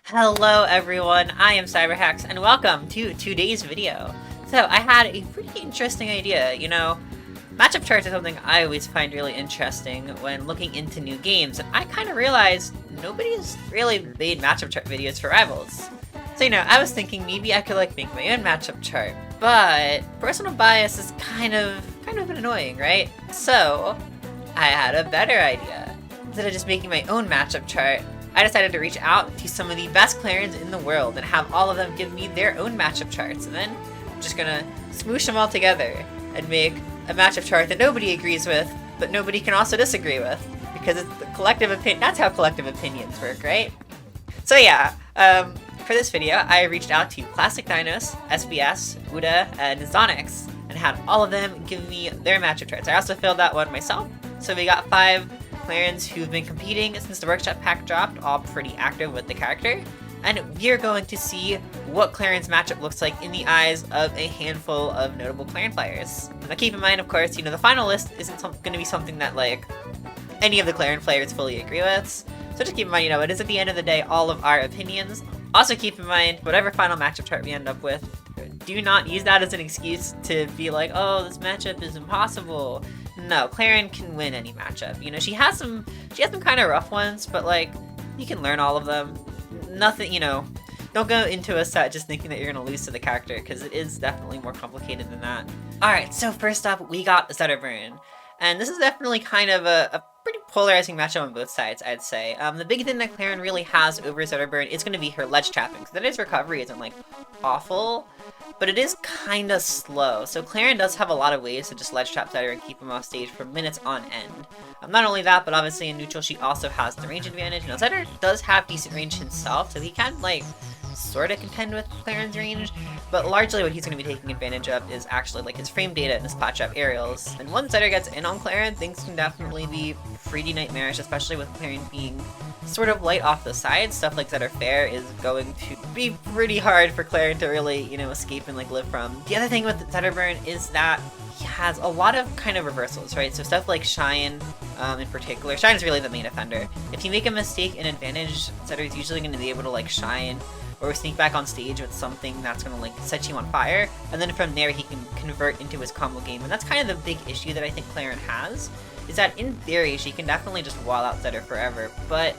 Hello everyone, I am CyberHex and welcome to today's video. So I had a pretty interesting idea. Matchup charts are something I always find really interesting when looking into new games, and I kind of realized nobody's really made matchup chart videos for Rivals. So I was thinking maybe I could make my own matchup chart, but personal bias is kind of annoying, right? So I had a better idea. Instead of just making my own matchup chart, I decided to reach out to some of the best Clairens in the world and have all of them give me their own matchup charts, and then I'm just gonna smoosh them all together and make a matchup chart that nobody agrees with, but nobody can also disagree with, because it's the collective opinion. That's how collective opinions work, right? So yeah, for this video, I reached out to Classic Dinos, SBS, Ooda, and Zonyx, and had all of them give me their matchup charts. I also filled out one myself, so we got 5 Clairens who've been competing since the workshop pack dropped, all pretty active with the character, and we're going to see what Clairen's matchup looks like in the eyes of a handful of notable Clairen players. Now keep in mind, of course, the final list isn't going to be something that any of the Clairen players fully agree with, so just keep in mind, it is at the end of the day all of our opinions. Also keep in mind, whatever final matchup chart we end up with, do not use that as an excuse to be like, oh, this matchup is impossible. No, Clairen can win any matchup. She has some kind of rough ones, but you can learn all of them. Nothing, don't go into a set just thinking that you're gonna lose to the character, because it is definitely more complicated than that. Alright, so first up, we got Zetterburn. And this is definitely kind of a pretty polarizing matchup on both sides, I'd say. The big thing that Clairen really has over Zetterburn is going to be her ledge trapping. So that his recovery isn't awful, but it is kind of slow. So Clairen does have a lot of ways to just ledge trap Zetter and keep him off stage for minutes on end. Not only that, but obviously in neutral she also has the range advantage. Zetter does have decent range himself, so he can sort of contend with Clairen's range, but largely what he's going to be taking advantage of is actually his frame data and his pot trap aerials. And once Zetter gets in on Clairen, things can definitely be pretty nightmarish, especially with Clairen being sort of light off the side. Stuff like Zetter Fair is going to be pretty hard for Clairen to really, escape and live from. The other thing with Zetterburn is that he has a lot of kind of reversals, right? So stuff like Shine, in particular. Shine is really the main offender. If you make a mistake in advantage, Zetter is usually going to be able to Shine or sneak back on stage with something that's gonna set you on fire, and then from there he can convert into his combo game. And that's kind of the big issue that I think Clairen has, is that in theory she can definitely just wall out Zetter forever, but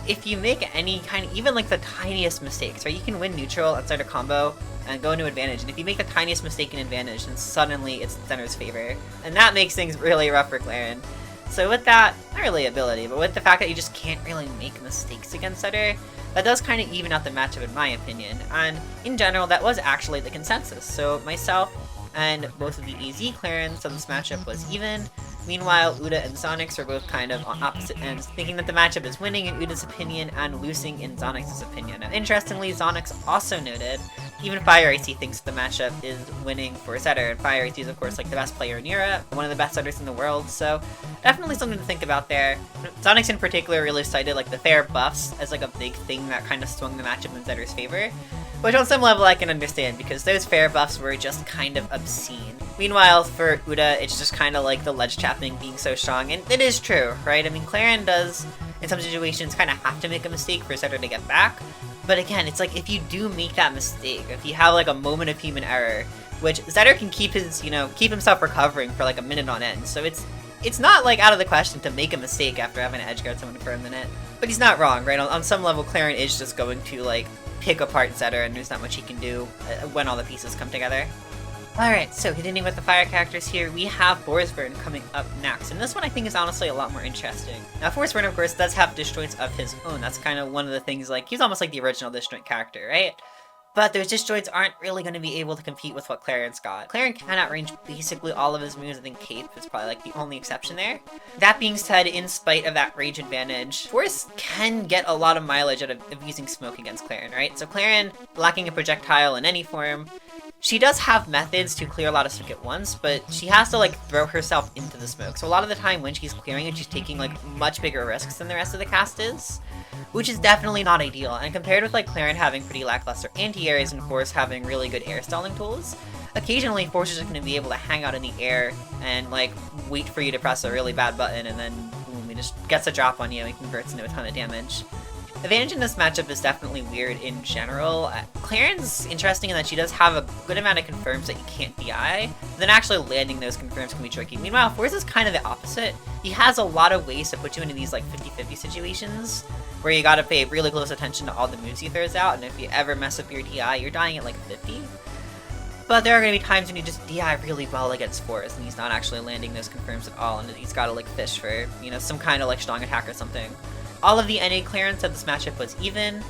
if you make any even the tiniest mistakes, right? You can win neutral and start a combo and go into advantage, and if you make the tiniest mistake in advantage, then suddenly it's Zetter's favor, and that makes things really rough for Clairen. So with that, not really ability, but with the fact that you just can't really make mistakes against Zetter, that does kind of even out the matchup in my opinion, and in general that was actually the consensus. So myself and both of the AZ Clairens of this matchup was even. Meanwhile, Ooda and Zonyx are both kind of on opposite ends, thinking that the matchup is winning in Ooda's opinion and losing in Zonyx's opinion. Now, interestingly, Zonyx also noted even Fire AC thinks the matchup is winning for Zetter, and Fire AC is of course the best player in Europe, one of the best Zetters in the world, so definitely something to think about there. Zonyx in particular really cited the fair buffs as a big thing that kind of swung the matchup in Zetter's favor, which on some level I can understand, because those fair buffs were just kind of obscene. Meanwhile, for Ooda, it's just kind of the ledge trapping being so strong, and it is true, right? I mean, Clairen does, in some situations, kind of have to make a mistake for Zetter to get back, but again, it's if you do make that mistake, if you have a moment of human error, which Zetter can keep his, keep himself recovering for a minute on end, so it's not out of the question to make a mistake after having to edgeguard someone for a minute. But he's not wrong, right? On some level, Clairen is just going to pick apart Zetter, and there's not much he can do when all the pieces come together. Alright, so continuing with the fire characters here, we have Forsburn coming up next, and this one I think is honestly a lot more interesting. Now Forsburn, of course, does have disjoints of his own. That's kind of one of the things, he's almost the original disjoint character, right? But those disjoints aren't really going to be able to compete with what Clairen's got. Clairen can outrange basically all of his moves. I think Cape is probably the only exception there. That being said, in spite of that range advantage, Force can get a lot of mileage out of using smoke against Clairen, right? So Clairen, lacking a projectile in any form, she does have methods to clear a lot of smoke at once, but she has to throw herself into the smoke. So a lot of the time when she's clearing it, she's taking much bigger risks than the rest of the cast is, which is definitely not ideal. And compared with Clairen having pretty lackluster anti-airs and Force having really good air stalling tools, occasionally Force is just going to be able to hang out in the air and wait for you to press a really bad button, and then boom, he just gets a drop on you and converts into a ton of damage. Advantage in this matchup is definitely weird in general. Clairen's interesting in that she does have a good amount of confirms that you can't DI, but then actually landing those confirms can be tricky. Meanwhile, Force is kind of the opposite. He has a lot of ways to put you into these like 50-50 situations, where you gotta pay really close attention to all the moves he throws out, and if you ever mess up your DI, you're dying at like 50. But there are going to be times when you just DI really well against Force, and he's not actually landing those confirms at all, and he's gotta like fish for, you know, some kind of like strong attack or something. All of the NA Clairen said this matchup was even.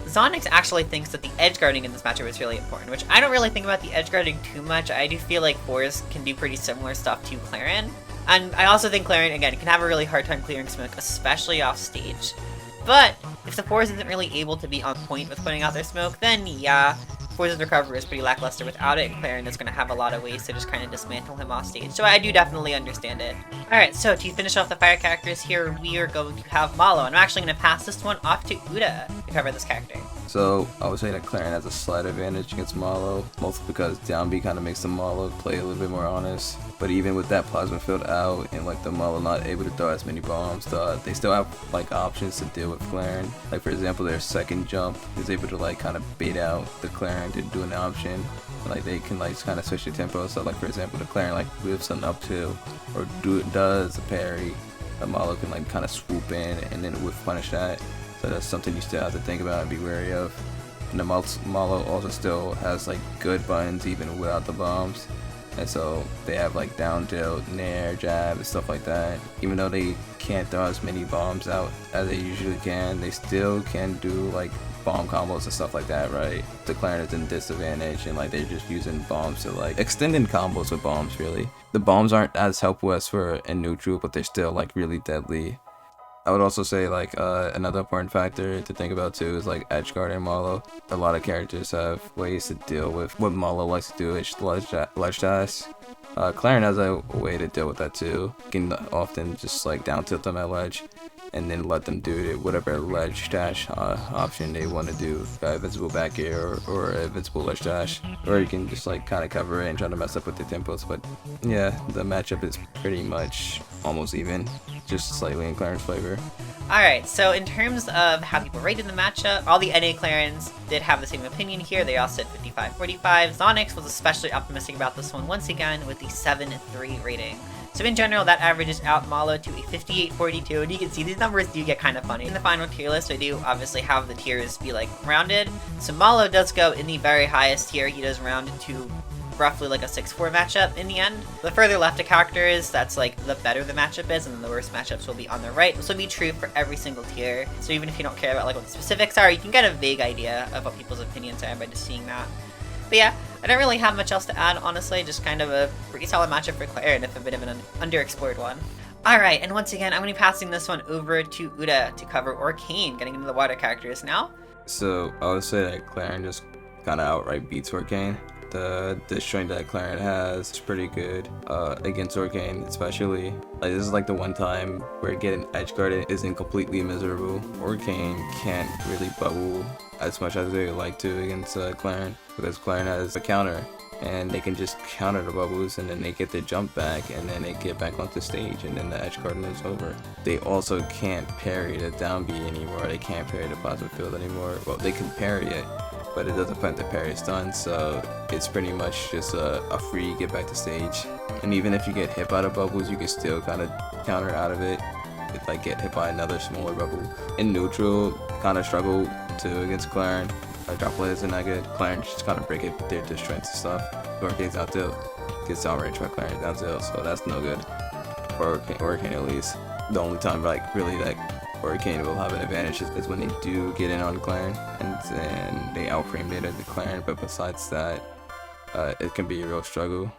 Zonyx actually thinks that the edge guarding in this matchup is really important, which I don't really think about the edge guarding too much. I do feel like Force can do pretty similar stuff to Clairen. And I also think Clairen, again, can have a really hard time clearing smoke, especially off stage. But if the Force isn't really able to be on point with putting out their smoke, then yeah, Force's recovery is pretty lackluster without it, and Clairen is going to have a lot of ways to just kind of dismantle him off stage, so I do definitely understand it. Alright, so to finish off the fire characters here, we are going to have Mollo, and I'm actually going to pass this one off to Ooda to cover this character. So I would say that Clairen has a slight advantage against Mollo, mostly because down B kind of makes the Mollo play a little bit more honest. But even with that plasma field out and like the Mollo not able to throw as many bombs, they still have like options to deal with Clairen. Like for example, their second jump is able to like kind of bait out the Clairen to do an option. Like they can like kind of switch the tempo. So like for example, the Clairen like whips an up two or does a parry. The Mollo can like kind of swoop in and then whip punish that. So that's something you still have to think about and be wary of. And the Mollo also still has like good buttons even without the bombs. And so they have like down tilt, nair, jab, and stuff like that. Even though they can't throw as many bombs out as they usually can, they still can do like bomb combos and stuff like that, right? The Clairen is in disadvantage and like they're just using bombs to like extending combos with bombs really. The bombs aren't as helpful as for in neutral, but they're still like really deadly. I would also say like another important factor to think about too is like edge guard and Mollo. A lot of characters have ways to deal with what Mollo likes to do, is ledge dash. Clairen has a way to deal with that too. You can often just like down tilt them at ledge and then let them do whatever ledge dash option they want to do. Invincible back air or invincible ledge dash. Or you can just like kind of cover it and try to mess up with the tempos. But yeah, the matchup is pretty much almost even, just slightly in Clairen's favor. Alright, so in terms of how people rated the matchup, all the NA Clairens did have the same opinion here. They all said 55-45. Zonyx was especially optimistic about this one once again with the 7-3 rating. So in general, that averages out Mollo to a 58-42, and you can see these numbers do get kind of funny. In the final tier list, I do obviously have the tiers be like rounded. So Mollo does go in the very highest tier. He does round to roughly like a 6-4 matchup in the end. The further left a character is, that's like the better the matchup is, and then the worst matchups will be on the right. This will be true for every single tier. So even if you don't care about like what the specifics are, you can get a vague idea of what people's opinions are by just seeing that. But yeah, I don't really have much else to add, honestly. Just kind of a pretty solid matchup for Clairen, if a bit of an underexplored one. Alright, and once again, I'm going to be passing this one over to Ooda to cover Orcane, getting into the water characters now. So I would say that Clairen just kind of outright beats Orcane. The strength that Clairen has is pretty good against Orcane, especially. Like, this is like the one time where getting edge guarded isn't completely miserable. Orcane can't really bubble as much as they would like to against Clairen, because Clairen has a counter and they can just counter the bubbles and then they get their jump back and then they get back onto stage and then the edge guarding is over. They also can't parry the down B anymore. They can't parry the plasma field anymore. Well, they can parry it, but it doesn't put the parry stun, so it's pretty much just a free get back to stage. And even if you get hit by the bubbles, you can still kind of counter out of it. It's like get hit by another smaller bubble. In neutral, kind of struggle to against Clairen. Droplet isn't that good. Clairen just kind of break it with their strengths and stuff. Orcane's out tilt, gets downrange by Clairen down tilt, so that's no good for Orcane at least. The only time like really that Orcane will have an advantage is when they do get in on Clairen and then they outframe it at the Clairen, but besides that, it can be a real struggle.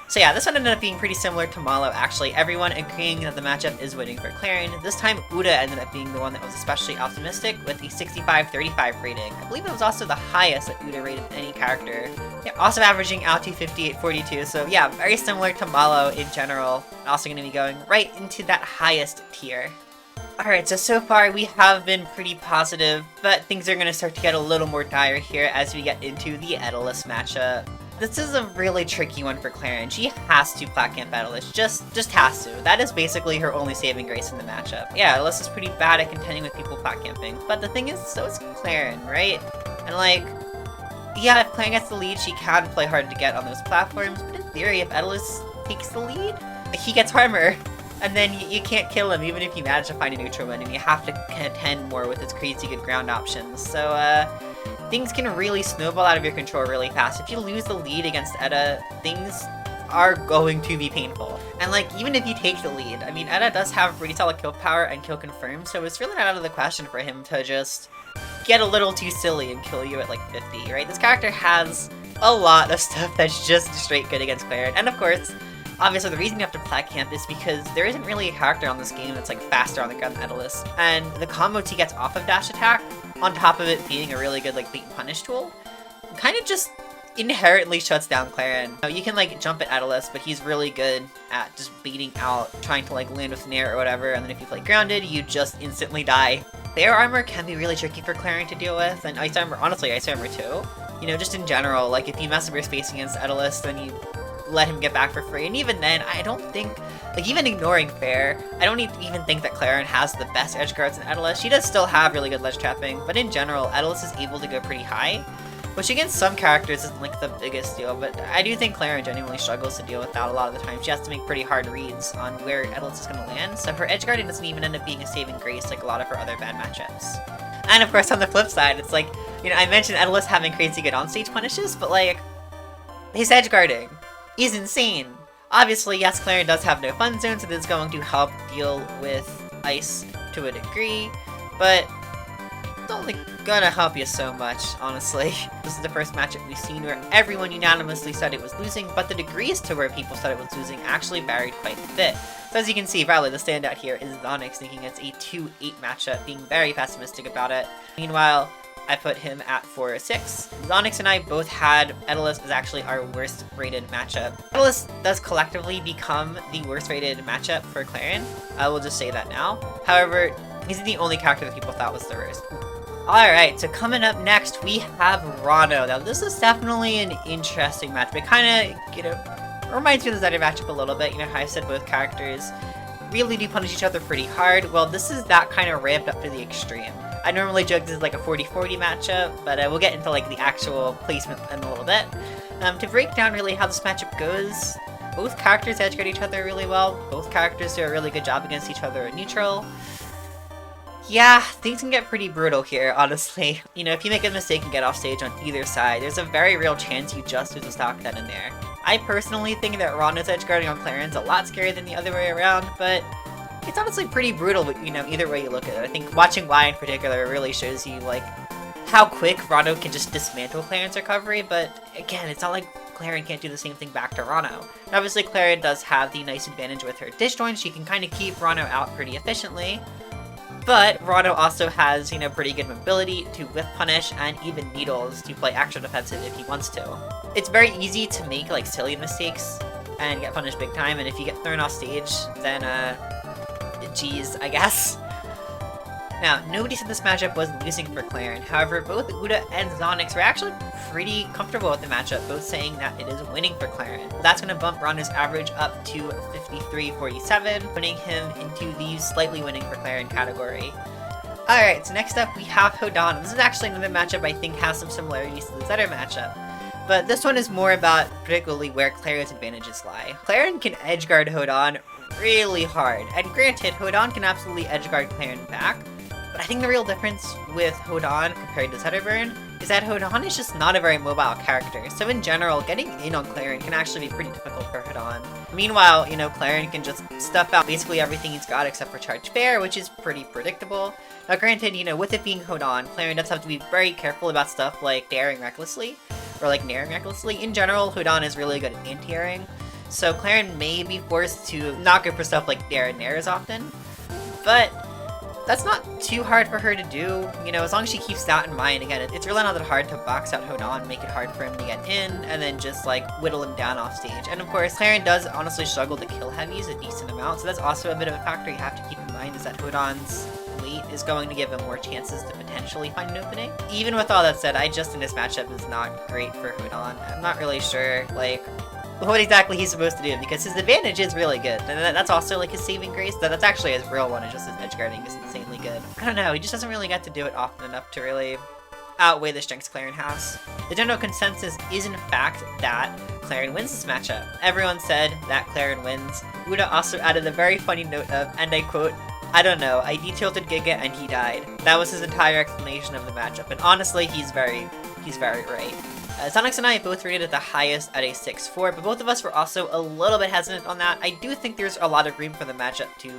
So yeah, this one ended up being pretty similar to Mollo, actually. Everyone agreeing that the matchup is winning for Clairen. This time, Ooda ended up being the one that was especially optimistic with the 65-35 rating. I believe it was also the highest that Ooda rated any character. Yeah, also averaging out to 58-42, so yeah, very similar to Mollo in general. Also going to be going right into that highest tier. Alright, so far we have been pretty positive, but things are going to start to get a little more dire here as we get into the Etalus matchup. This is a really tricky one for Clairen. She has to plat camp Etalus. Just has to. That is basically her only saving grace in the matchup. Yeah, Etalus is pretty bad at contending with people plat camping. But the thing is, so is Clairen, right? And like, yeah, if Clairen gets the lead, she can play hard to get on those platforms. But in theory, if Etalus takes the lead, he gets armor. And then you can't kill him even if you manage to find a neutral win, and you have to contend more with his crazy good ground options. So, things can really snowball out of your control really fast. If you lose the lead against Etta, things are going to be painful. And like, even if you take the lead, I mean, Etta does have pretty solid kill power and kill confirm, so it's really not out of the question for him to just get a little too silly and kill you at like 50, right? This character has a lot of stuff that's just straight good against Clairen. And of course, obviously the reason you have to plat camp is because there isn't really a character on this game that's like faster on the ground than Etalus. And the combos he gets off of dash attack, on top of it being a really good like bait and punish tool, kind of just inherently shuts down Clairen. Now, you can like jump at Etalus, but he's really good at just baiting out, trying to like land with Nair or whatever, and then if you play grounded, you just instantly die. The air armor can be really tricky for Clairen to deal with, and ice armor, honestly ice armor too. You know, just in general, like if you mess up your space against Etalus, then you let him get back for free, and even then, I don't think, like even ignoring fair, I don't even think that Clairen has the best edge guards in Etalus. She does still have really good ledge trapping, but in general, Etalus is able to go pretty high, which against some characters isn't like the biggest deal, but I do think Clairen genuinely struggles to deal with that a lot of the time. She has to make pretty hard reads on where Etalus is going to land, so her edge guarding doesn't even end up being a saving grace like a lot of her other bad matchups. And of course, on the flip side, it's like, you know, I mentioned Etalus having crazy good on-stage punishes, but like, his edge guarding is insane. Obviously, yes, Clairen does have no fun zone, so this is going to help deal with ice to a degree, but it's only gonna help you so much, honestly. This is the first matchup we've seen where everyone unanimously said it was losing, but the degrees to where people said it was losing actually varied quite a bit. So as you can see, probably the standout here is Zonyx, thinking it's a 2-8 matchup, being very pessimistic about it. Meanwhile, I put him at 4-6. Zonyx and I both had Etalus as actually our worst rated matchup. Etalus does collectively become the worst rated matchup for Clairen. I will just say that now. However, he's the only character that people thought was the worst. Alright, so coming up next, we have Ranno. Now, this is definitely an interesting matchup. It kind of, you know, reminds me of the Zetterburn matchup a little bit. You know how I said both characters really do punish each other pretty hard? Well, this is that kind of ramped up to the extreme. I normally joke this is like a 40-40 matchup, but we'll get into like the actual placement in a little bit. To break down really how this matchup goes, both characters edge guard each other really well. Both characters do a really good job against each other at neutral. Yeah, things can get pretty brutal here, honestly. You know, if you make a mistake and get off stage on either side, there's a very real chance you just lose a stock dead in there. I personally think that Ranno's edge guarding on Clairen's a lot scarier than the other way around, but it's honestly pretty brutal, you know, either way you look at it. I think watching Y in particular really shows you, like, how quick Ranno can just dismantle Clairen's recovery, but again, it's not like Clairen can't do the same thing back to Ranno. And obviously, Clairen does have the nice advantage with her disjoint. She can kind of keep Ranno out pretty efficiently, but Ranno also has, you know, pretty good mobility to whiff punish and even needles to play extra defensive if he wants to. It's very easy to make, like, silly mistakes and get punished big time, and if you get thrown off stage, then, geez, I guess. Now, nobody said this matchup was losing for Clairen. However, both Ooda and Zonyx were actually pretty comfortable with the matchup, both saying that it is winning for Clairen. That's going to bump Ranno's average up to 53-47, putting him into the slightly winning for Clairen category. Alright, so next up we have Hodan. This is actually another matchup I think has some similarities to the Zetterburn matchup, but this one is more about particularly where Clairen's advantages lie. Clairen can edgeguard Hodan really hard, and granted, Hodan can absolutely edgeguard Clairen back, but I think the real difference with Hodan compared to Zetterburn is that Hodan is just not a very mobile character, so in general, getting in on Clairen can actually be pretty difficult for Hodan. Meanwhile, you know, Clairen can just stuff out basically everything he's got except for charge fair, which is pretty predictable. Now granted, you know, with it being Hodan, Clairen does have to be very careful about stuff like daring recklessly, or like nairing recklessly. In general, Hodan is really good at anti-airing, so Clairen may be forced to not go for stuff like dare and nair as often, but that's not too hard for her to do, you know, as long as she keeps that in mind. Again, it's really not that hard to box out Hodan, make it hard for him to get in, and then just, like, whittle him down off stage. And of course, Clairen does honestly struggle to kill heavies a decent amount, so that's also a bit of a factor you have to keep in mind, is that Hodan's weight is going to give him more chances to potentially find an opening. Even with all that said, I just think this matchup is not great for Hodan. I'm not really sure, like, what exactly he's supposed to do, because his advantage is really good, and that's also like his saving grace. That's actually his real one, is just his edge guarding is insanely good. I don't know, he just doesn't really get to do it often enough to really outweigh the strengths Clairen has. The general consensus is in fact that Clairen wins this matchup. Everyone said that Clairen wins. Ooda also added a very funny note of, and I quote, "I don't know, I detilted Giga and he died." That was his entire explanation of the matchup, and honestly, he's very right. Zonyx and I both rated it the highest at a 6-4, but both of us were also a little bit hesitant on that. I do think there's a lot of room for the matchup to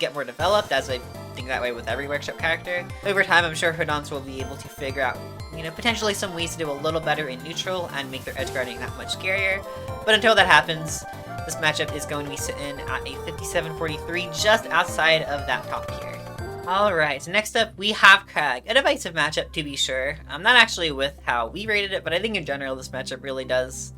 get more developed, as I think that way with every workshop character. Over time, I'm sure Hodans will be able to figure out, potentially some ways to do a little better in neutral and make their edge guarding that much scarier. But until that happens, this matchup is going to be sitting at a 57-43, just outside of that top tier. Alright, so next up we have Kragg. A divisive matchup, to be sure. I'm not actually with how we rated it, but I think in general this matchup really does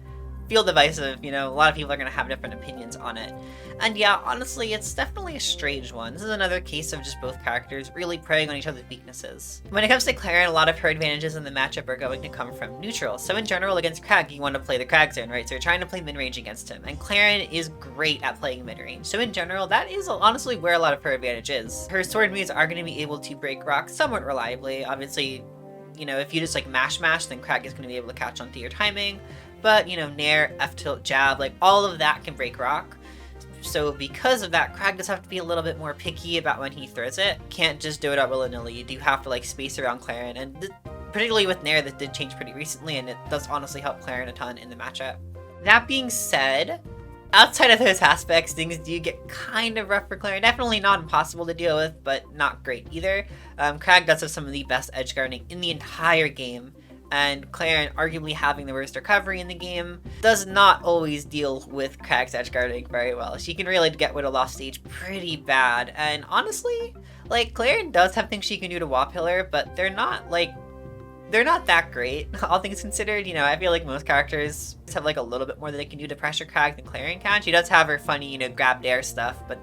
feel divisive. A lot of people are going to have different opinions on it. And yeah, honestly, it's definitely a strange one. This is another case of just both characters really preying on each other's weaknesses. When it comes to Clairen, a lot of her advantages in the matchup are going to come from neutral. So in general, against Kragg, you want to play the Kragg zone, right? So you're trying to play mid-range against him. And Clairen is great at playing mid-range. So in general, that is honestly where a lot of her advantage is. Her sword moves are going to be able to break rock somewhat reliably. Obviously, if you just like mash, then Kragg is going to be able to catch onto your timing. But, Nair, F-tilt, jab, like all of that can break rock. So because of that, Kragg does have to be a little bit more picky about when he throws it. Can't just do it out willy-nilly. You do have to like space around Clairen, and particularly with Nair, that did change pretty recently, and it does honestly help Clairen a ton in the matchup. That being said, outside of those aspects, things do get kind of rough for Clairen. Definitely not impossible to deal with, but not great either. Kragg does have some of the best edge guarding in the entire game, and Clairen, arguably having the worst recovery in the game, does not always deal with Kragg's edge guarding very well. She can really get Widow off stage pretty bad, and honestly, like, Clairen does have things she can do to wall pillar, but they're not that great, all things considered. I feel like most characters have like a little bit more that they can do to pressure Kragg than Clairen can. She does have her funny, grab dare stuff, but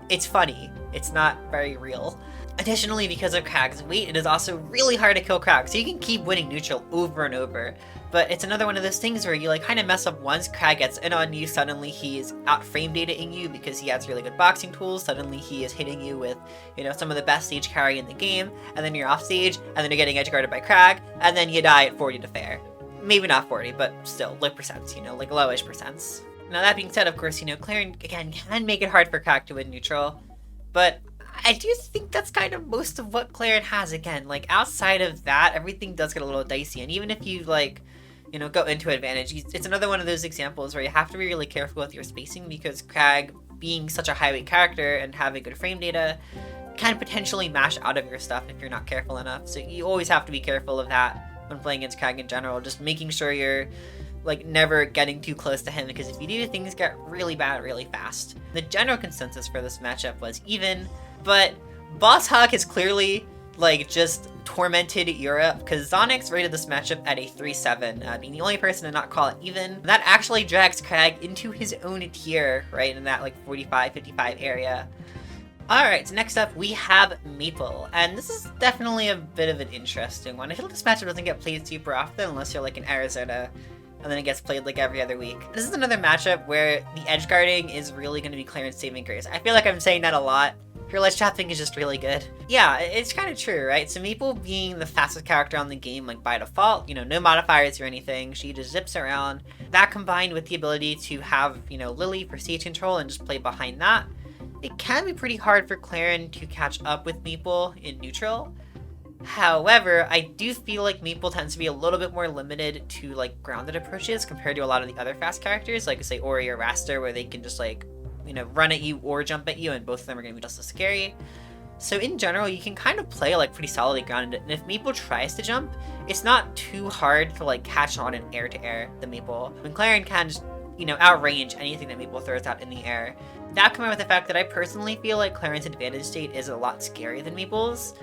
it's funny. It's not very real. Additionally, because of Kragg's weight, it is also really hard to kill Kragg, so you can keep winning neutral over and over. But it's another one of those things where you like kind of mess up once, Kragg gets in on you, suddenly he is out frame dataing you because he has really good boxing tools, suddenly he is hitting you with, some of the best stage carry in the game, and then you're off stage, and then you're getting edge guarded by Kragg, and then you die at 40 to fair. Maybe not 40, but still, like percents, like lowish percents. Now that being said, of course, Clairen, again, can make it hard for Kragg to win neutral, but I do think that's kind of most of what Clairen has. Again, like, outside of that, everything does get a little dicey, and even if you, like, go into advantage, it's another one of those examples where you have to be really careful with your spacing, because Kragg, being such a high weight character and having good frame data, can potentially mash out of your stuff if you're not careful enough. So you always have to be careful of that when playing against Kragg in general, just making sure you're like never getting too close to him, because if you do, things get really bad really fast. The general consensus for this matchup was even, but Boss Hog has clearly like just tormented Europe, because Zonyx rated this matchup at a 3-7, being the only person to not call it even. That actually drags Kragg into his own tier, right, in that like 45-55 area. Alright, so next up we have Maypul, and this is definitely a bit of an interesting one. I feel like this matchup doesn't get played super often unless you're like in Arizona, and then it gets played like every other week. This is another matchup where the edge guarding is really going to be Clairen's saving grace. I feel like I'm saying that a lot. Her ledge trapping is just really good. Yeah, it's kind of true, right? So Maypul being the fastest character on the game, like by default, no modifiers or anything, she just zips around. That combined with the ability to have, Lily for stage control and just play behind that, it can be pretty hard for Clairen to catch up with Maypul in neutral. However, I do feel like Maypul tends to be a little bit more limited to like grounded approaches compared to a lot of the other fast characters, like say Ori or Wrastor, where they can just like, run at you or jump at you, and both of them are going to be just as scary. So in general, you can kind of play like pretty solidly grounded, and if Maypul tries to jump, it's not too hard to like catch on in air-to-air, the Maypul. When Clairen can just, outrange anything that Maypul throws out in the air. That combined with the fact that I personally feel like Clairen's advantage state is a lot scarier than Maypul's.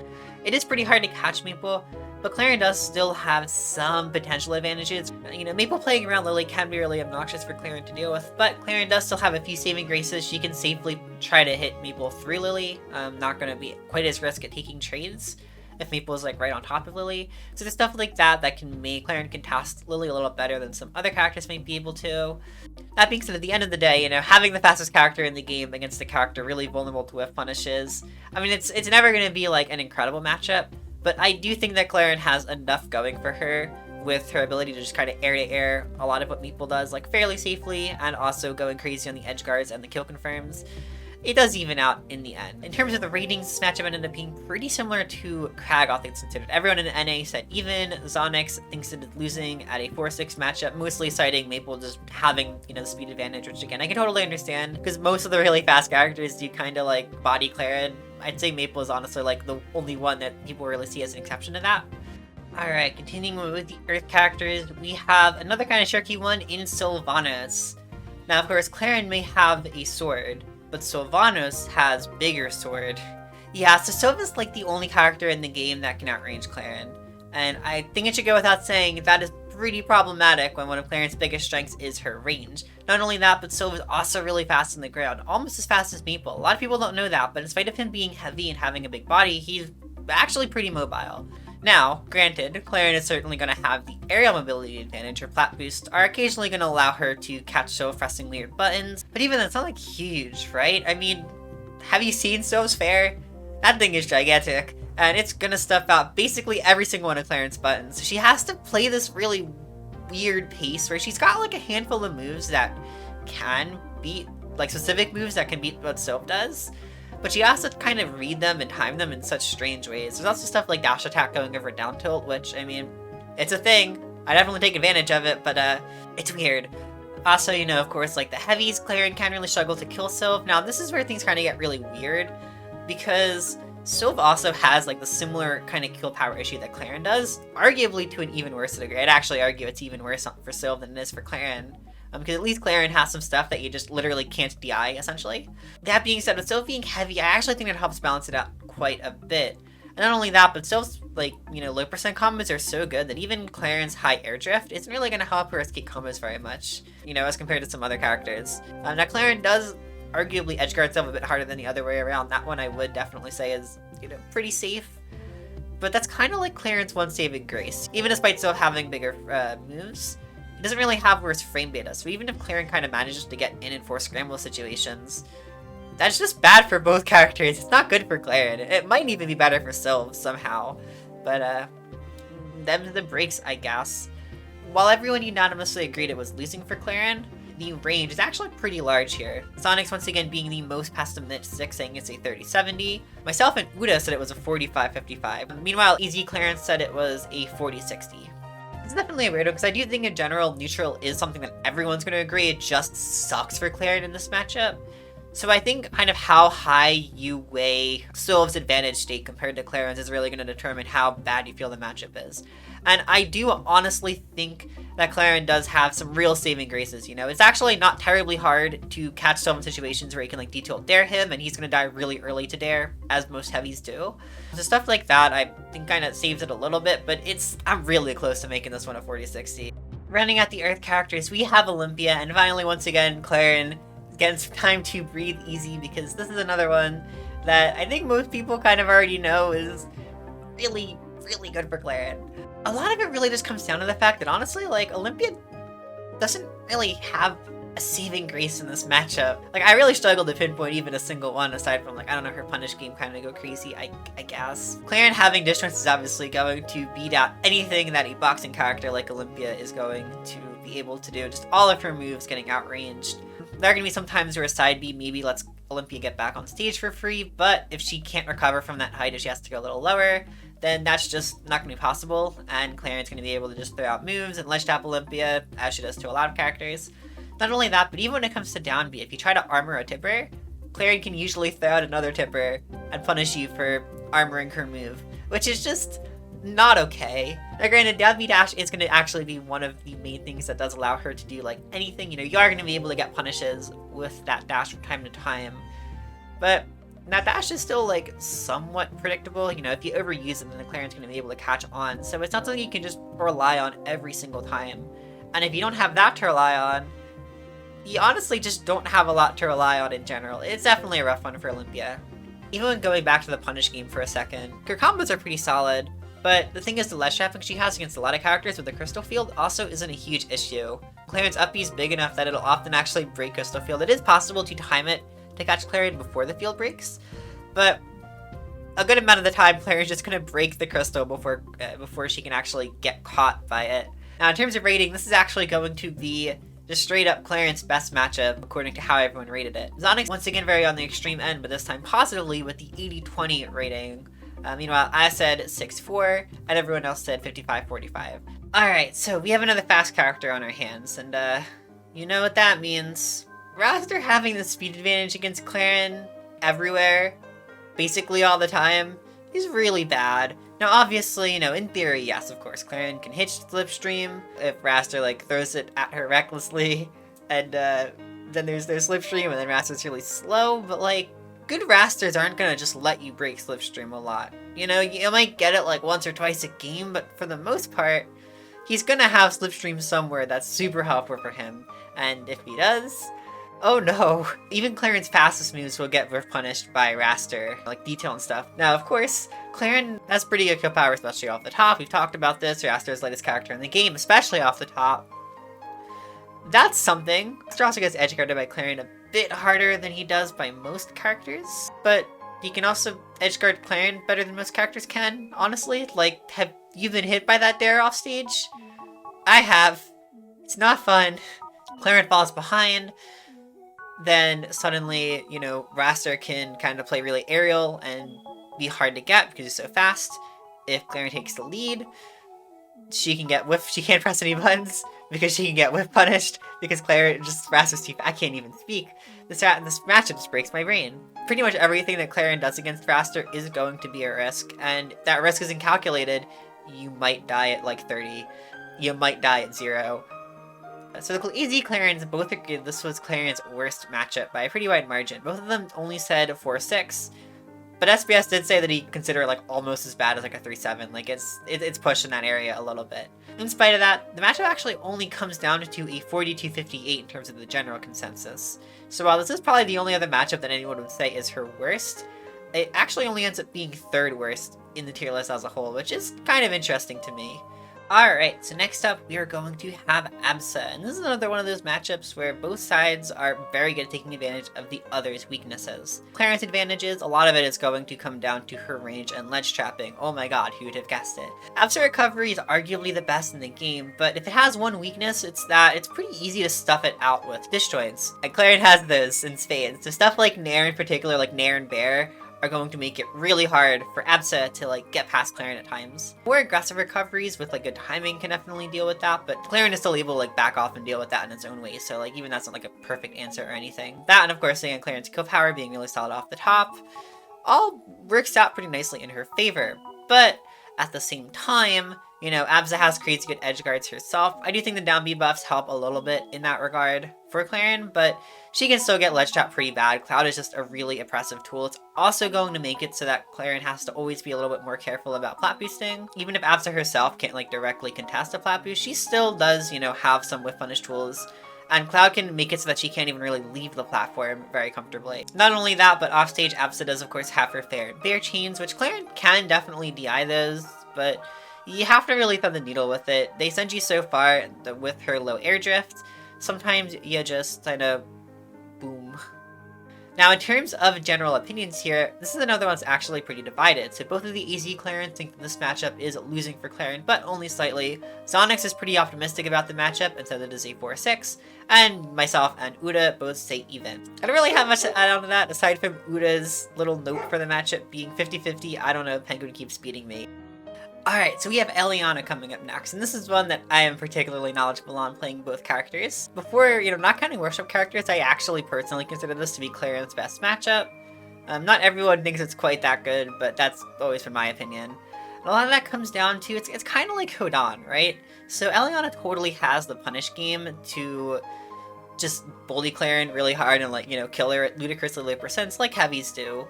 It is pretty hard to catch Maypul. But Clairen does still have some potential advantages. You know, Maypul playing around Lily can be really obnoxious for Clairen to deal with, but Clairen does still have a few saving graces. She can safely try to hit Maypul through Lily. Not going to be quite as risk at taking trades if Maypul is like right on top of Lily. So there's stuff like that that can make Clairen contest Lily a little better than some other characters may be able to. That being said, at the end of the day, you know, having the fastest character in the game against a character really vulnerable to whiff punishes, I mean, it's never going to be like an incredible matchup, but I do think that Clairen has enough going for her with her ability to just kind of air-to-air a lot of what Maypul does, like fairly safely, and also going crazy on the edge guards and the kill confirms. It does even out in the end. In terms of the ratings, this matchup ended up being pretty similar to Kragg, all things considered. Everyone in NA said even. Zonyx thinks it is losing at a 4-6 matchup, mostly citing Maypul just having, you know, the speed advantage, which again, I can totally understand, because most of the really fast characters do kind of like body Clairen. I'd say Maypul is honestly like the only one that people really see as an exception to that. Alright, continuing with the Earth characters, we have another kind of tricky one in Sylvanos. Now, of course, Clairen may have a sword, but Sylvanos has bigger sword. Yeah, so Sylva's like the only character in the game that can outrange Clairen. And I think it should go without saying that is pretty problematic when one of Clairen's biggest strengths is her range. Not only that, but Sylva's also really fast on the ground, almost as fast as Maypul. A lot of people don't know that, but in spite of him being heavy and having a big body, he's actually pretty mobile. Now, granted, Clairen is certainly going to have the aerial mobility advantage. Her plat boosts are occasionally going to allow her to catch Sylv pressing weird buttons, but even that's not like huge, right? I mean, have you seen Sylv's fare? That thing is gigantic, and it's going to stuff out basically every single one of Clairen's buttons. So she has to play this really weird pace where she's got like a handful of moves that can beat, like specific moves that can beat what Sylv does. But she has to kind of read them and time them in such strange ways. There's also stuff like dash attack going over down tilt, which, I mean, it's a thing. I definitely take advantage of it, but it's weird. Also, you know, of course, like the heavies, Clairen can really struggle to kill Sylv. Now, this is where things kind of get really weird, because Sylv also has like the similar kind of kill power issue that Clairen does, arguably to an even worse degree. I'd actually argue it's even worse for Sylv than it is for Clairen. Because at least Clairen has some stuff that you just literally can't DI, essentially. That being said, with Sylv being heavy, I actually think that helps balance it out quite a bit. And not only that, but Sylv's, like, you know, low percent combos are so good that even Clairen's high air drift isn't really going to help her escape combos very much, you know, as compared to some other characters. Now, Clairen does arguably edgeguard Sylv a bit harder than the other way around. That one I would definitely say is, you know, pretty safe. But that's kind of like Clairen's one saving grace. Even despite Sylv having bigger moves, it doesn't really have worse frame beta, so even if Clairen kind of manages to get in and force scramble situations, that's just bad for both characters. It's not good for Clairen. It might even be better for Sylv somehow, but them's the breaks, I guess. While everyone unanimously agreed it was losing for Clairen, the range is actually pretty large here. Zonyx once again being the most pessimistic, saying it's a 30-70. Myself and Ooda said it was a 45-55. Meanwhile, EZ Clarence said it was a 40-60. It's definitely a weirdo, because I do think in general, neutral is something that everyone's going to agree. It just sucks for Clairen in this matchup. So I think kind of how high you weigh Sylv's advantage state compared to Clairen's is really going to determine how bad you feel the matchup is. And I do honestly think that Clairen does have some real saving graces, you know? It's actually not terribly hard to catch Sylv in situations where you can like detail dare him and he's going to die really early to dare, as most heavies do. So stuff like that I think kind of saves it a little bit, but I'm really close to making this one a 40-60. Running at the Earth characters, we have Olympia, and finally once again Clairen gets time to breathe easy, because this is another one that I think most people kind of already know is really good for Clairen. A lot of it really just comes down to the fact that honestly, like, Olympia doesn't really have a saving grace in this matchup. Like, I really struggled to pinpoint even a single one, aside from, like, I don't know, her punish game kind of go crazy, I guess. Clairen having distance is obviously going to beat out anything that a boxing character like Olympia is going to be able to do. Just all of her moves getting outranged. There are going to be some times where a side B maybe lets Olympia get back on stage for free, but if she can't recover from that height, if she has to go a little lower, then that's just not going to be possible, and Clairen's going to be able to just throw out moves and ledge tap Olympia, as she does to a lot of characters. Not only that, but even when it comes to down B, if you try to armor a tipper, Clairen can usually throw out another tipper and punish you for armoring her move, which is just not okay. Now granted, down B dash is going to actually be one of the main things that does allow her to do like anything, you know, you are going to be able to get punishes with that dash from time to time, but Now dash is still like somewhat predictable, you know, if you overuse it then the Clairen's going to be able to catch on, so it's not something you can just rely on every single time. And if you don't have that to rely on, you honestly just don't have a lot to rely on in general. It's definitely a rough one for Olympia. Even when going back to the punish game for a second, her combos are pretty solid, but the thing is the ledge trapping she has against a lot of characters with the crystal field also isn't a huge issue. Clairen's up B is big enough that it'll often actually break crystal field. It is possible to time it to catch Clairen before the field breaks, but a good amount of the time Clairen's just gonna break the crystal before she can actually get caught by it. Now in terms of rating, this is actually going to be just straight up Clairen's best matchup according to how everyone rated it. Zonyx once again very on the extreme end, but this time positively with the 80-20 rating. Meanwhile, I said 6-4, and everyone else said 55-45. Alright, so we have another fast character on our hands, and you know what that means. Wrastor having the speed advantage against Clairen everywhere, basically all the time, is really bad. Now obviously, you know, in theory, yes, of course, Clairen can hit Slipstream if Wrastor, like, throws it at her recklessly, and then there's Slipstream, and then Wrastor's really slow, but, like, good Wrastors aren't gonna just let you break Slipstream a lot. You know, you might get it, like, once or twice a game, but for the most part, he's gonna have Slipstream somewhere that's super helpful for him, and if he does, oh no, even Clairen's fastest moves will get punished by Wrastor, like detail and stuff. Now, of course, Clairen has pretty good kill power, especially off the top. We've talked about this. Wrastor is the latest character in the game, especially off the top. That's something. Wrastor also gets edgeguarded by Clairen a bit harder than he does by most characters, but he can also edgeguard Clairen better than most characters can, honestly. Like, have you been hit by that dare off stage? I have. It's not fun. Clairen falls behind. Then suddenly, you know, Wrastor can kind of play really aerial and be hard to get because he's so fast. If Clairen takes the lead, she can get whiff. She can't press any buttons because she can get whiff punished because Wrastor's too. I can't even speak. This matchup just breaks my brain. Pretty much everything that Clairen does against Wrastor is going to be a risk, and if that risk isn't calculated, you might die at like 30. You might die at 0. So the easy Clairens both agreed this was Clairen's worst matchup by a pretty wide margin. Both of them only said 4-6, but SBS did say that he considered it like almost as bad as like a 3-7. Like it's pushed in that area a little bit. In spite of that, the matchup actually only comes down to a 42-58 in terms of the general consensus. So while this is probably the only other matchup that anyone would say is her worst, it actually only ends up being third worst in the tier list as a whole, which is kind of interesting to me. Alright, so next up we are going to have Absa, and this is another one of those matchups where both sides are very good at taking advantage of the other's weaknesses. Clairen's advantages, a lot of it is going to come down to her range and ledge trapping. Oh my god, who would have guessed it? Absa recovery is arguably the best in the game, but if it has one weakness, it's that it's pretty easy to stuff it out with disjoints. And Clairen has those in spades, so stuff like Nair in particular, like Nair and Bear, are going to make it really hard for Absa to like get past Clairen at times. More aggressive recoveries with like good timing can definitely deal with that, but Clairen is still able to like back off and deal with that in its own way, so like even that's not like a perfect answer or anything. That and of course again Clairen's kill power being really solid off the top all works out pretty nicely in her favor, but at the same time, you know, Absa creates good edge guards herself. I do think the down B buffs help a little bit in that regard for Clairen, but she can still get ledge trap pretty bad. Cloud is just a really oppressive tool. It's also going to make it so that Clairen has to always be a little bit more careful about plat boosting. Even if Absa herself can't like directly contest a plat boost, she still does, you know, have some whiff punish tools. And Cloud can make it so that she can't even really leave the platform very comfortably. Not only that, but offstage, Absa does of course have her fair bear chains, which Clairen can definitely DI those, but you have to really thread the needle with it. They send you so far with her low air drift. Sometimes you just kind of boom. Now in terms of general opinions here, this is another one that's actually pretty divided. So both of the easy Clairen think that this matchup is losing for Clairen, but only slightly. Zonyx is pretty optimistic about the matchup and said it is a 4-6, and myself and Ooda both say even. I don't really have much to add on to that, aside from Ooda's little note for the matchup being 50-50. I don't know, Penguin keeps beating me. Alright, so we have Elliana coming up next, and this is one that I am particularly knowledgeable on playing both characters. Before, you know, not counting worship characters, I actually personally consider this to be Clairen's best matchup. Not everyone thinks it's quite that good, but that's always been my opinion. And a lot of that comes down to, it's kind of like Hodan, right? So Elliana totally has the punish game to just bully Clairen really hard and, like, you know, kill her at ludicrously low percents like heavies do.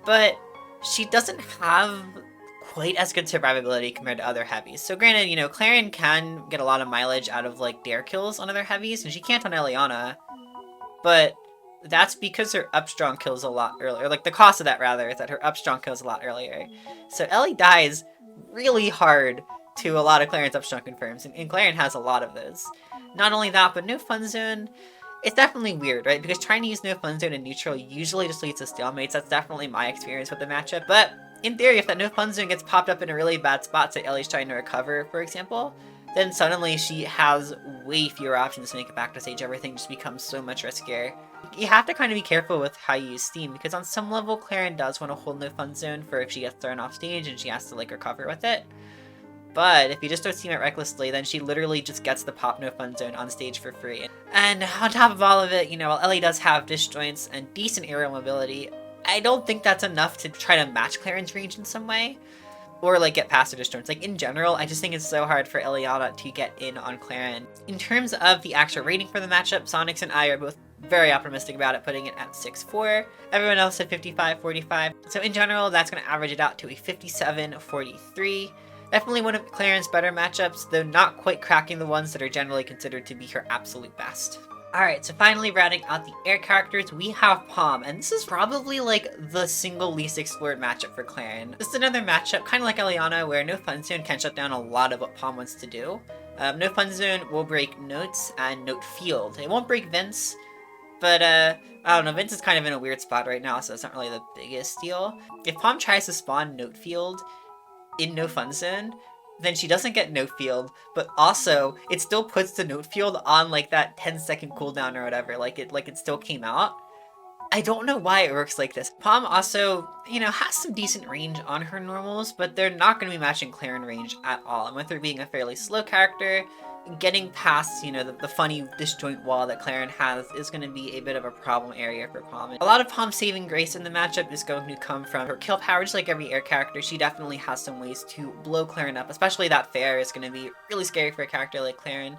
but she doesn't have quite as good survivability compared to other heavies. So granted, Clairen can get a lot of mileage out of like dare kills on other heavies, and she can't on Elliana, but that's because her upstrong kills a lot earlier. Like the cost of that rather is that her upstrong kills a lot earlier. So Ellie dies really hard to a lot of Clairen's upstrong confirms, and Clairen has a lot of those. Not only that, but no fun zone. It's definitely weird, right? Because trying to use no fun zone in neutral usually just leads to stalemates. That's definitely my experience with the matchup. But in theory, if that no fun zone gets popped up in a really bad spot, say Ellie's trying to recover, for example, then suddenly she has way fewer options to make it back to stage. Everything just becomes so much riskier. You have to kind of be careful with how you use Steam, because on some level, Clairen does want to hold no fun zone for if she gets thrown off stage and she has to like recover with it. But if you just don't Steam it recklessly, then she literally just gets the pop no fun zone on stage for free. And on top of all of it, while Ellie does have disjoints and decent aerial mobility, I don't think that's enough to try to match Clairen's range in some way. Or like get past her disjoints. Like in general, I just think it's so hard for Elliana to get in on Clairen. In terms of the actual rating for the matchup, Zonyx and I are both very optimistic about it, putting it at 6-4. Everyone else said 55-45. So in general, that's going to average it out to a 57-43. Definitely one of Clairen's better matchups, though not quite cracking the ones that are generally considered to be her absolute best. Alright, so finally rounding out the air characters, we have Pomme, and this is probably like the single least explored matchup for Clairen. This is another matchup, kind of like Elliana, where no fun zone can shut down a lot of what Pomme wants to do. No fun zone will break notes and note field. It won't break Vince, but I don't know, Vince is kind of in a weird spot right now, so it's not really the biggest deal. If Pomme tries to spawn note field in no fun zone, then she doesn't get note field, but also it still puts the note field on like that 10-second cooldown or whatever, like it still came out. I don't know why it works like this. Pomme also, has some decent range on her normals, but they're not going to be matching Clairen range at all. And with her being a fairly slow character, getting past, the funny disjoint wall that Clairen has is going to be a bit of a problem area for Pomme. A lot of Pomme's saving grace in the matchup is going to come from her kill power. Just like every air character, she definitely has some ways to blow Clairen up, especially that fair is going to be really scary for a character like Clairen.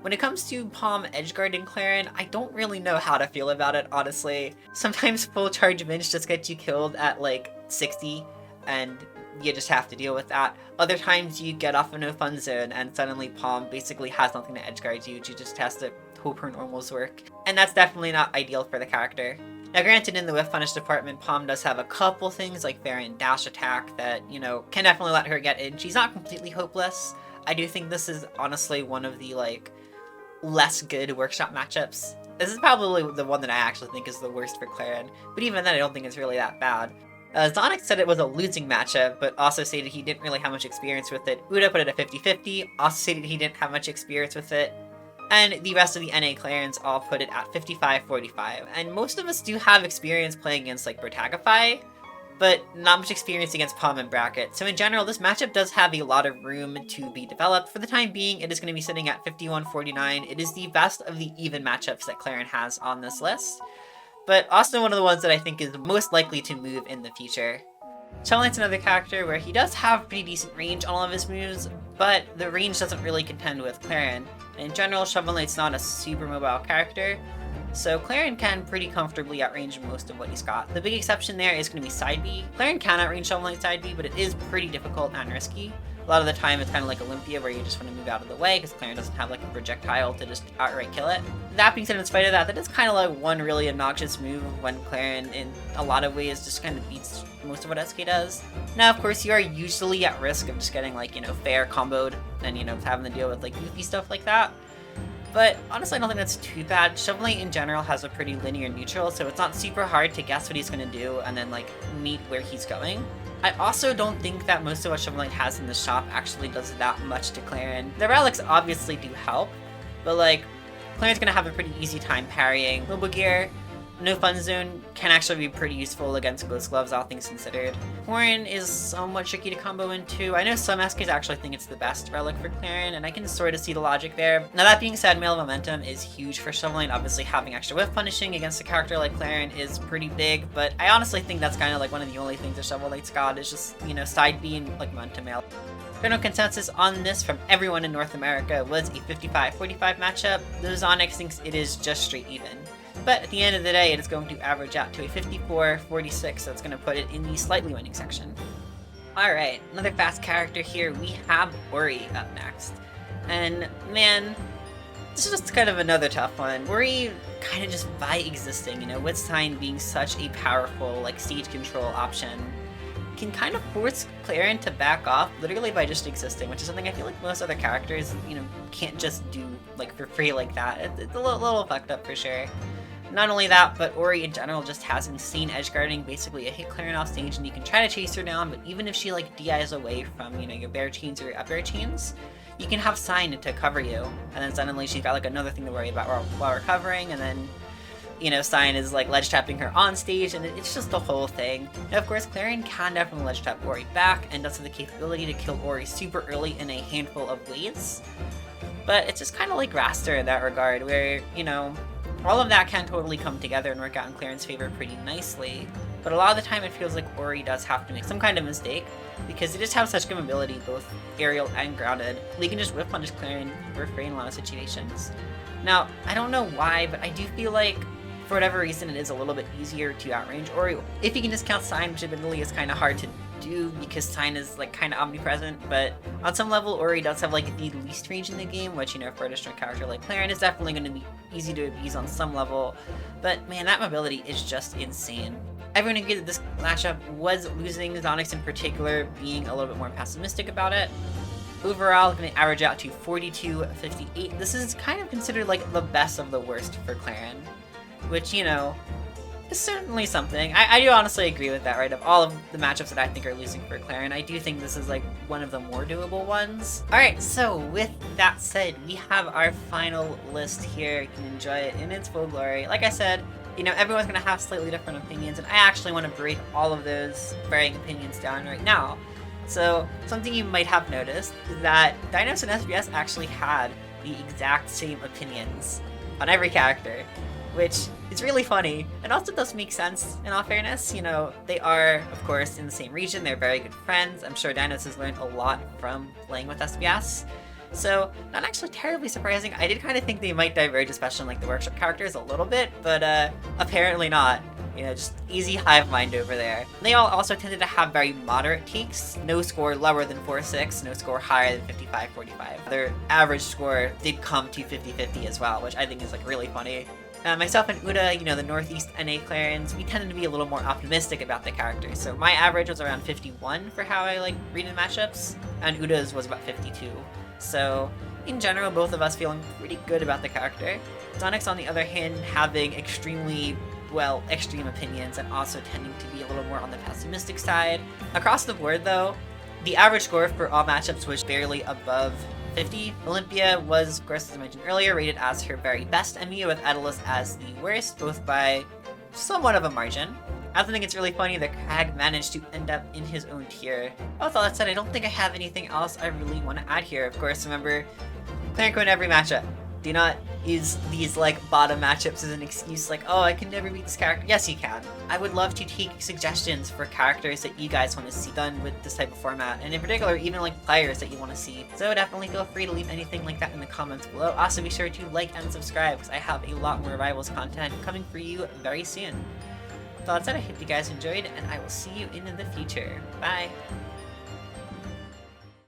When it comes to Pomme edgeguarding Clairen, I don't really know how to feel about it, honestly. Sometimes full charge Vince just gets you killed at like 60, and you just have to deal with that. Other times you get off of no fun zone and suddenly Pomme basically has nothing to edgeguard you. She just has to hope her normals work. And that's definitely not ideal for the character. Now granted, in the whiff punish department, Pomme does have a couple things like Variant Dash attack that, can definitely let her get in. She's not completely hopeless. I do think this is honestly one of the less good workshop matchups. This is probably the one that I actually think is the worst for Clairen, but even then I don't think it's really that bad. Zonyx said it was a losing matchup, but also stated he didn't really have much experience with it. Ooda put it at 50-50, also stated he didn't have much experience with it. And the rest of the NA Clairens all put it at 55-45. And most of us do have experience playing against Protagify, but not much experience against Pomme and Bracket. So in general, this matchup does have a lot of room to be developed. For the time being, it is going to be sitting at 51-49. It is the best of the even matchups that Clairen has on this list, but also one of the ones that I think is most likely to move in the future. Shovel Knight's another character where he does have pretty decent range on all of his moves, but the range doesn't really contend with Clairen. In general, Shovel Knight's not a super mobile character, so Clairen can pretty comfortably outrange most of what he's got. The big exception there is going to be side B. Clairen can outrange Shovel Knight side B, but it is pretty difficult and risky. A lot of the time it's kind of like Olympia where you just want to move out of the way because Clairen doesn't have a projectile to just outright kill it. That being said, in spite of that, that is kind of one really obnoxious move when Clairen in a lot of ways just kind of beats most of what SK does. Now of course you are usually at risk of just getting fair comboed and having to deal with goofy stuff like that. But honestly I don't think that's too bad. Shovel Knight in general has a pretty linear neutral, so it's not super hard to guess what he's going to do and then meet where he's going. I also don't think that most of what Shovel Knight has in the shop actually does that much to Clairen. The relics obviously do help, but Clairen's gonna have a pretty easy time parrying. Mobile Gear, no fun zone can actually be pretty useful against Ghost Gloves, all things considered. Horn is somewhat tricky to combo into. I know some SKs actually think it's the best relic for Clairen, and I can sort of see the logic there. Now that being said, Mail of Momentum is huge for Shovel Knight. Obviously having extra whiff punishing against a character like Clairen is pretty big, but I honestly think that's kind of one of the only things that Shovel Knight's got is just, side B and Momentum Mail. General consensus on this from everyone in North America was a 55-45 matchup. The Zonyx thinks it is just straight even. but at the end of the day, it is going to average out to a 54-46, so it's going to put it in the slightly winning section. Alright, another fast character here, we have Ori up next. And man, this is just kind of another tough one. Ori, kind of just by existing, you know, with Sign being such a powerful, like, siege control option, can kind of force Clairen to back off literally by just existing, which is something I feel like most other characters, you know, can't just do, like, for free like that. It's a little fucked up for sure. Not only that, but Ori in general just has insane edge guarding, basically a hit Clairen off stage and you can try to chase her down, but even if she, like, DIs away from, you know, your bear chains or your up air chains, you can have Sign to cover you, and then suddenly she's got, like, another thing to worry about while recovering, and then, you know, Sign is, like, ledge tapping her on stage, and it's just the whole thing. Now, of course, Clairen can definitely ledge tap Ori back, and does have the capability to kill Ori super early in a handful of ways, but it's just kind of like Wrastor in that regard, where, you know, all of that can totally come together and work out in Clairen's favor pretty nicely, but a lot of the time it feels like Ori does have to make some kind of mistake, because they just have such good mobility, both aerial and grounded. They can just whip punish Clairen for free in a lot of situations. Now, I don't know why, but I do feel like, for whatever reason, it is a little bit easier to outrange Ori. If you can discount Sign, which admittedly is kind of hard to do because Sign is, like, kind of omnipresent, but on some level, Ori does have, like, the least range in the game, which, you know, for a district character like Clairen is definitely going to be easy to abuse on some level, but man, that mobility is just insane. Everyone agreed that this matchup was losing, Zonyx in particular being a little bit more pessimistic about it. Overall, going to average out to 42-58. This is kind of considered like the best of the worst for Clairen, which, you know, is certainly something. I do honestly agree with that, right? Of all of the matchups that I think are losing for Clairen, I do think this is like one of the more doable ones. Alright, so with that said, we have our final list here. You can enjoy it in its full glory. Like I said, you know, everyone's going to have slightly different opinions, and I actually want to break all of those varying opinions down right now. So, something you might have noticed is that Dinos and SBS actually had the exact same opinions on every character, which is really funny, and also does make sense, in all fairness. You know, they are, of course, in the same region, they're very good friends. I'm sure Dinos has learned a lot from playing with SBS. So, not actually terribly surprising. I did kind of think they might diverge, especially in, like, the workshop characters a little bit, but apparently not. You know, just easy hive mind over there. They all also tended to have very moderate takes. No score lower than 4-6, no score higher than 55-45. Their average score did come to 50-50 as well, which I think is, like, really funny. Myself and Ooda, you know, the Northeast NA Clairens, we tended to be a little more optimistic about the characters. So my average was around 51 for how I, like, read in matchups, and Ooda's was about 52. So, in general, both of us feeling pretty good about the character. Zonyx, on the other hand, having extremely, well, extreme opinions and also tending to be a little more on the pessimistic side. Across the board, though, the average score for all matchups was barely above 50. Olympia was, of course, as I mentioned earlier, rated as her very best MU, with Etalus as the worst, both by somewhat of a margin. I also think it's really funny that Kragg managed to end up in his own tier. With all that said, I don't think I have anything else I really want to add here. Of course, remember, Clairen can win every matchup. Do not use these, like, bottom matchups as an excuse, like, oh, I can never beat this character. Yes, you can. I would love to take suggestions for characters that you guys want to see done with this type of format, and in particular, even, like, players that you want to see. So definitely feel free to leave anything like that in the comments below. Also, be sure to like and subscribe, because I have a lot more Rivals content coming for you very soon. With all that said, I hope you guys enjoyed, and I will see you in the future. Bye!